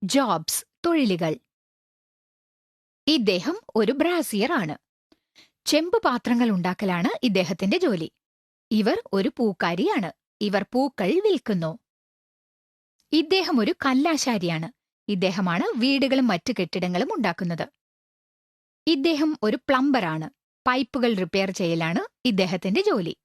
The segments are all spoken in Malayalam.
ജോബ്സ് തൊഴിലുകൾ. ഇദ്ദേഹം ഒരു ബ്രാസിയർ ആണ്. ചെമ്പ് പാത്രങ്ങൾ ഉണ്ടാക്കലാണ് ഇദ്ദേഹത്തിന്റെ ജോലി. ഇവർ ഒരു പൂക്കാരിയാണ്. ഇവർ പൂക്കൾ വിൽക്കുന്നു. ഇദ്ദേഹം ഒരു കല്ലാശാരിയാണ്. ഇദ്ദേഹമാണ് വീടുകളും മറ്റു കെട്ടിടങ്ങളും ഉണ്ടാക്കുന്നത്. ഇദ്ദേഹം ഒരു പ്ലംബറാണ്. പൈപ്പുകൾ റിപ്പയർ ചെയ്യലാണ് ഇദ്ദേഹത്തിന്റെ ജോലി.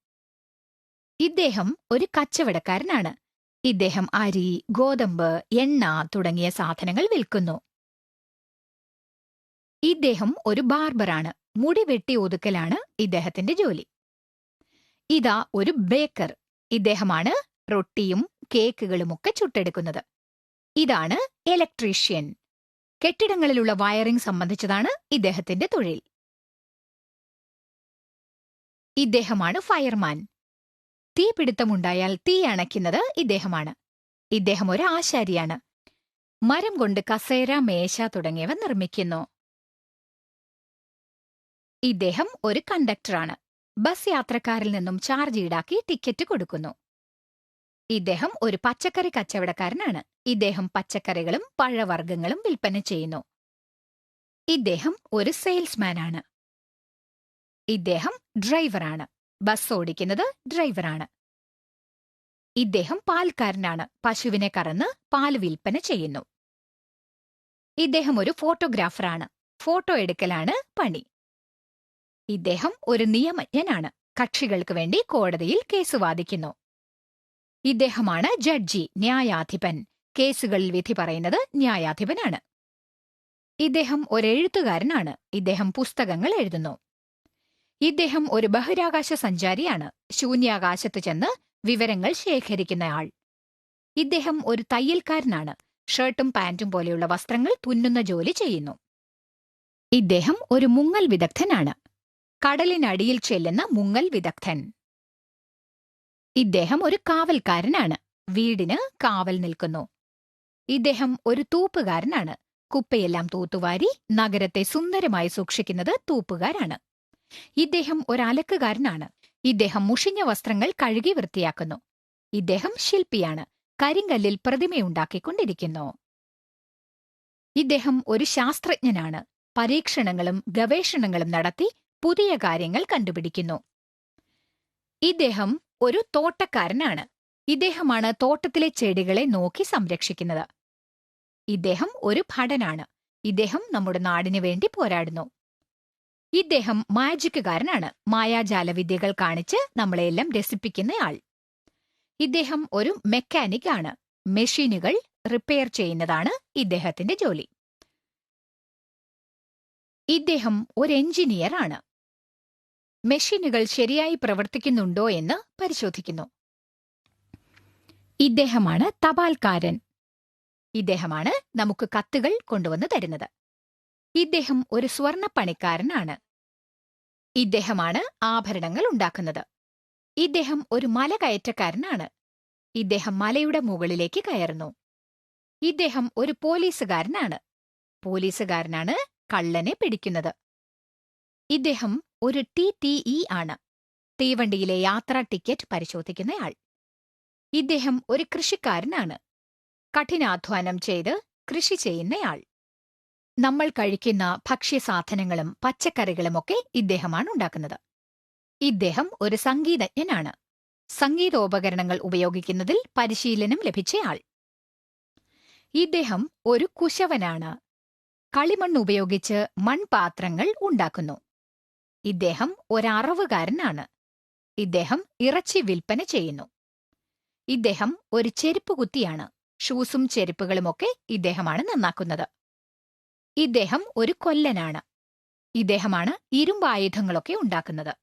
ഇദ്ദേഹം ഒരു കച്ചവടക്കാരനാണ്. ഇദ്ദേഹം അരി, ഗോതമ്പ്, എണ്ണ തുടങ്ങിയ സാധനങ്ങൾ വിൽക്കുന്നു. ഇദ്ദേഹം ഒരു ബാർബറാണ്. മുടി വെട്ടി ഒതുക്കലാണ് ഇദ്ദേഹത്തിന്റെ ജോലി. ഇതാ ഒരു ബേക്കർ. ഇദ്ദേഹമാണ് റൊട്ടിയും കേക്കുകളുമൊക്കെ ചുട്ടെടുക്കുന്നത്. ഇതാണ് ഇലക്ട്രീഷ്യൻ. കെട്ടിടങ്ങളിലുള്ള വയറിംഗ് സംബന്ധിച്ചതാണ് ഇദ്ദേഹത്തിന്റെ തൊഴിൽ. ഇദ്ദേഹമാണ് ഫയർമാൻ. തീപിടുത്തമുണ്ടായാൽ തീ അണയ്ക്കുന്നത് ഇദ്ദേഹമാണ്. ഇദ്ദേഹം ഒരു ആശാരിയാണ്. മരം കൊണ്ട് കസേര, മേശ തുടങ്ങിയവ നിർമ്മിക്കുന്നു. ഇദ്ദേഹം ഒരു കണ്ടക്ടറാണ്. ബസ് യാത്രക്കാരിൽ നിന്നും ചാർജ് ഈടാക്കി ടിക്കറ്റ് കൊടുക്കുന്നു. ഇദ്ദേഹം ഒരു പച്ചക്കറി കച്ചവടക്കാരനാണ്. ഇദ്ദേഹം പച്ചക്കറികളും പഴവർഗ്ഗങ്ങളും വിൽപ്പന ചെയ്യുന്നു. ഇദ്ദേഹം ഒരു സെയിൽസ്മാനാണ്. ഇദ്ദേഹം ഡ്രൈവറാണ്. ബസ് ഓടിക്കുന്നത് ഡ്രൈവറാണ്. ഇദ്ദേഹം പാൽക്കാരനാണ്. പശുവിനെ കറന്ന് പാൽ വിൽപ്പന ചെയ്യുന്നു. ഇദ്ദേഹം ഒരു ഫോട്ടോഗ്രാഫറാണ്. ഫോട്ടോ എടുക്കലാണ് പണി. ഇദ്ദേഹം ഒരു നിയമജ്ഞനാണ്. കക്ഷികൾക്ക് വേണ്ടി കോടതിയിൽ കേസ് വാദിക്കുന്നു. ഇദ്ദേഹമാണ് ജഡ്ജി, ന്യായാധിപൻ. കേസുകളിൽ വിധി പറയുന്നത് ന്യായാധിപനാണ്. ഇദ്ദേഹം ഒരു എഴുത്തുകാരനാണ്. ഇദ്ദേഹം പുസ്തകങ്ങൾ എഴുതുന്നു. ഇദ്ദേഹം ഒരു ബഹിരാകാശ സഞ്ചാരിയാണ്. ശൂന്യാകാശത്ത് ചെന്ന് വിവരങ്ങൾ ശേഖരിക്കുന്നയാൾ. ഇദ്ദേഹം ഒരു തയ്യൽക്കാരനാണ്. ഷർട്ടും പാന്റും പോലെയുള്ള വസ്ത്രങ്ങൾ തുന്നുന്ന ജോലി ചെയ്യുന്നു. ഇദ്ദേഹം ഒരു മുങ്ങൽ വിദഗ്ധനാണ്. കടലിനടിയിൽ ചെല്ലുന്ന മുങ്ങൽ വിദഗ്ധൻ. ഇദ്ദേഹം ഒരു കാവൽക്കാരനാണ്. വീടിന് കാവൽ നിൽക്കുന്നു. ഇദ്ദേഹം ഒരു തൂപ്പുകാരനാണ്. കുപ്പയെല്ലാം തൂത്തുവാരി നഗരത്തെ സുന്ദരമായി സൂക്ഷിക്കുന്നത് തൂപ്പുകാരാണ്. ഇദ്ദേഹം ഒരു അലക്കുകാരനാണ്. ഇദ്ദേഹം മുഷിഞ്ഞ വസ്ത്രങ്ങൾ കഴുകി വൃത്തിയാക്കുന്നു. ഇദ്ദേഹം ശില്പിയാണ്. കരിങ്കല്ലിൽ പ്രതിമയുണ്ടാക്കിക്കൊണ്ടിരിക്കുന്നു. ഇദ്ദേഹം ഒരു ശാസ്ത്രജ്ഞനാണ്. പരീക്ഷണങ്ങളും ഗവേഷണങ്ങളും നടത്തി പുതിയ കാര്യങ്ങൾ കണ്ടുപിടിക്കുന്നു. ഇദ്ദേഹം ഒരു തോട്ടക്കാരനാണ്. ഇദ്ദേഹമാണ് തോട്ടത്തിലെ ചെടികളെ നോക്കി സംരക്ഷിക്കുന്നത്. ഇദ്ദേഹം ഒരു ഭടനാണ്. ഇദ്ദേഹം നമ്മുടെ നാടിനു വേണ്ടി പോരാടുന്നു. ഇദ്ദേഹം മാജിക്കുകാരനാണ്. മായാജാലവിദ്യകൾ കാണിച്ച് നമ്മളെല്ലാം രസിപ്പിക്കുന്നയാൾ. ഇദ്ദേഹം ഒരു മെക്കാനിക് ആണ്. മെഷീനുകൾ റിപ്പയർ ചെയ്യുന്നതാണ് ഇദ്ദേഹത്തിന്റെ ജോലി. ഇദ്ദേഹം ഒരു എഞ്ചിനീയർ ആണ്. മെഷീനുകൾ ശരിയായി പ്രവർത്തിക്കുന്നുണ്ടോ എന്ന് പരിശോധിക്കുന്നു. ഇദ്ദേഹമാണ് തപാൽക്കാരൻ. ഇദ്ദേഹമാണ് നമുക്ക് കത്തുകൾ കൊണ്ടുവന്ന് തരുന്നത്. ഇദ്ദേഹം ഒരു സ്വർണ്ണപ്പണിക്കാരനാണ്. ഇദ്ദേഹമാണ് ആഭരണങ്ങൾ ഉണ്ടാക്കുന്നത്. ഇദ്ദേഹം ഒരു മലകയറ്റക്കാരനാണ്. ഇദ്ദേഹം മലയുടെ മുകളിലേക്ക് കയറുന്നു. ഇദ്ദേഹം ഒരു പോലീസുകാരനാണ്. പോലീസുകാരനാണ് കള്ളനെ പിടിക്കുന്നത്. ഇദ്ദേഹം ഒരു TTE ആണ്. തീവണ്ടിയിലെ യാത്രാ ടിക്കറ്റ് പരിശോധിക്കുന്നയാൾ. ഇദ്ദേഹം ഒരു കൃഷിക്കാരനാണ്. കഠിനാധ്വാനം ചെയ്ത് കൃഷി ചെയ്യുന്നയാൾ. നമ്മൾ കഴിക്കുന്ന ഭക്ഷ്യസാധനങ്ങളും പച്ചക്കറികളുമൊക്കെ ഇദ്ദേഹമാണ് ഉണ്ടാക്കുന്നത്. ഇദ്ദേഹം ഒരു സംഗീതജ്ഞനാണ്. സംഗീതോപകരണങ്ങൾ ഉപയോഗിക്കുന്നതിൽ പരിശീലനം ലഭിച്ചയാൾ. ഇദ്ദേഹം ഒരു കുശവനാണ്. കളിമണ്ണ് ഉപയോഗിച്ച് മൺപാത്രങ്ങൾ ഉണ്ടാക്കുന്നു. ഇദ്ദേഹം ഒരറവുകാരനാണ്. ഇദ്ദേഹം ഇറച്ചി വിൽപ്പന ചെയ്യുന്നു. ഇദ്ദേഹം ഒരു ചെരുപ്പുകുത്തിയാണ്. ഷൂസും ചെരുപ്പുകളുമൊക്കെ ഇദ്ദേഹമാണ് നന്നാക്കുന്നത്. ഇദ്ദേഹം ഒരു കൊല്ലനാണ്. ഇദ്ദേഹമാണ് ഇരുമ്പായുധങ്ങളൊക്കെ ഉണ്ടാക്കുന്നത്.